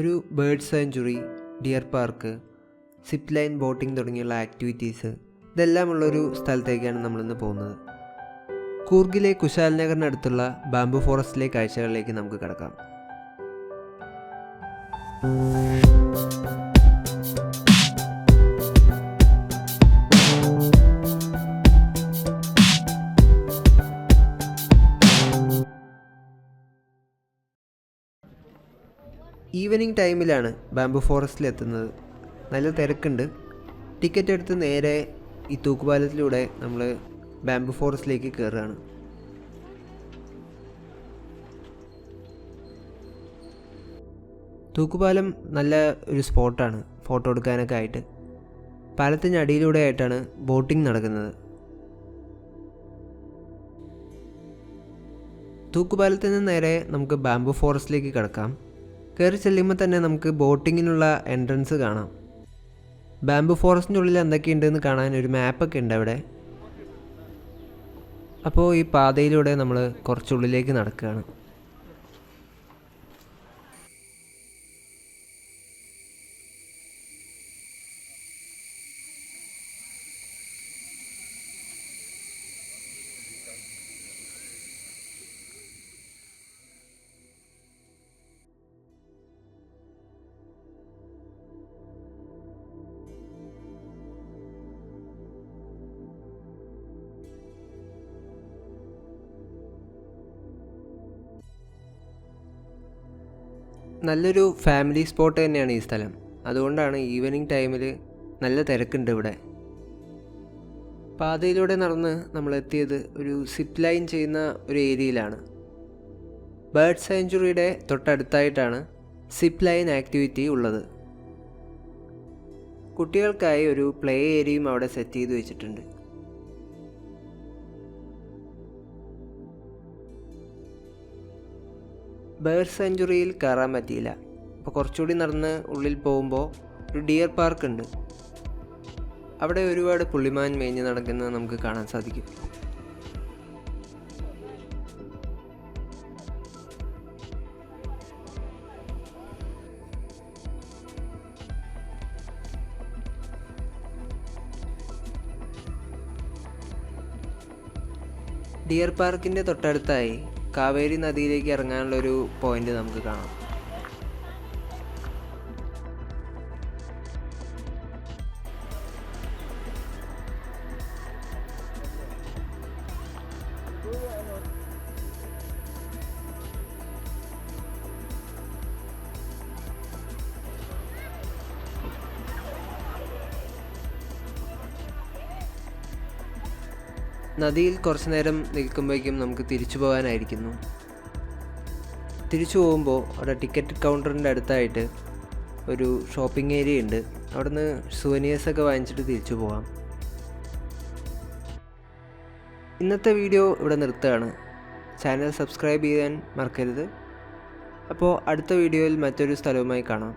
ഒരു bird sanctuary, deer park, zip line, boating തുടങ്ങിയുള്ള activities ഇതെല്ലാമുള്ളൊരു സ്ഥലത്തേക്കാണ് നമ്മളിന്ന് പോകുന്നത്. കൂർഗിലെ കുശാൽ നഗറിനടുത്തുള്ള ബാംബു ഫോറസ്റ്റിലെ കാഴ്ചകളിലേക്ക് നമുക്ക് കടക്കാം. ഈവനിങ് ടൈമിലാണ് ബാംബു ഫോറസ്റ്റിൽ എത്തുന്നത്. നല്ല തിരക്കുണ്ട്. ടിക്കറ്റ് എടുത്ത് നേരെ ഈ തൂക്കുപാലത്തിലൂടെ നമ്മൾ ബാംബു ഫോറസ്റ്റിലേക്ക് കയറുകയാണ്. തൂക്കുപാലം നല്ല ഒരു സ്പോട്ടാണ് ഫോട്ടോ എടുക്കാനൊക്കെ ആയിട്ട്. പാലത്തിൻ്റെ അടിയിലൂടെ ആയിട്ടാണ് ബോട്ടിംഗ് നടക്കുന്നത്. തൂക്കുപാലത്തിൽ നിന്ന് നേരെ നമുക്ക് ബാംബു ഫോറസ്റ്റിലേക്ക് കടക്കാം. കയറി ചെല്ലുമ്പോൾ തന്നെ നമുക്ക് ബോട്ടിങ്ങിനുള്ള എൻട്രൻസ് കാണാം. ബാംബു ഫോറസ്റ്റിൻ്റെ ഉള്ളിൽ എന്തൊക്കെയുണ്ടെന്ന് കാണാൻ ഒരു മാപ്പൊക്കെ ഉണ്ട് അവിടെ. അപ്പോൾ ഈ പാതയിലൂടെ നമ്മൾ കുറച്ചുള്ളിലേക്ക് നടക്കുകയാണ്. നല്ലൊരു ഫാമിലി സ്പോട്ട് തന്നെയാണ് ഈ സ്ഥലം. അതുകൊണ്ടാണ് ഈവനിങ് ടൈമിൽ നല്ല തിരക്കുണ്ട് ഇവിടെ. പാതയിലൂടെ നടന്ന് നമ്മളെത്തിയത് ഒരു സിപ്പ് ലൈൻ ചെയ്യുന്ന ഒരു ഏരിയയിലാണ്. ബേർഡ് സാങ്ച്വറിയുടെ തൊട്ടടുത്തായിട്ടാണ് സിപ്പ് ലൈൻ ആക്ടിവിറ്റി ഉള്ളത്. കുട്ടികൾക്കായി ഒരു പ്ലേ ഏരിയയും അവിടെ സെറ്റ് ചെയ്ത് വെച്ചിട്ടുണ്ട്. ബേർഡ് സാങ്ച്വറിയിൽ കയറാൻ പറ്റിയില്ല. അപ്പോൾ കുറച്ചുകൂടി നടന്ന് ഉള്ളിൽ പോകുമ്പോൾ ഒരു ഡിയർ പാർക്ക് ഉണ്ട്. അവിടെ ഒരുപാട് പുള്ളിമാൻ മേഞ്ഞ് നടക്കുന്നത് നമുക്ക് കാണാൻ സാധിക്കും. ഡിയർ പാർക്കിൻ്റെ തൊട്ടടുത്തായി കാവേരി നദിയിലേക്ക് ഇറങ്ങാനുള്ളൊരു പോയിന്റ് നമുക്ക് കാണാം. നദിയിൽ കുറച്ചു നേരം നിൽക്കുമ്പോഴേക്കും നമുക്ക് തിരിച്ചു പോകാനായിരിക്കുന്നു. തിരിച്ചു പോകുമ്പോൾ അവിടെ ടിക്കറ്റ് കൗണ്ടറിൻ്റെ അടുത്തായിട്ട് ഒരു ഷോപ്പിംഗ് ഏരിയ ഉണ്ട്. അവിടുന്ന് സുവനീഴ്സൊക്കെ വാങ്ങിച്ചിട്ട് തിരിച്ചു പോകാം. ഇന്നത്തെ വീഡിയോ ഇവിടെ നിർത്തുകയാണ്. ചാനൽ സബ്സ്ക്രൈബ് ചെയ്യാൻ മറക്കരുത്. അപ്പോൾ അടുത്ത വീഡിയോയിൽ മറ്റൊരു സ്ഥലവുമായി കാണാം.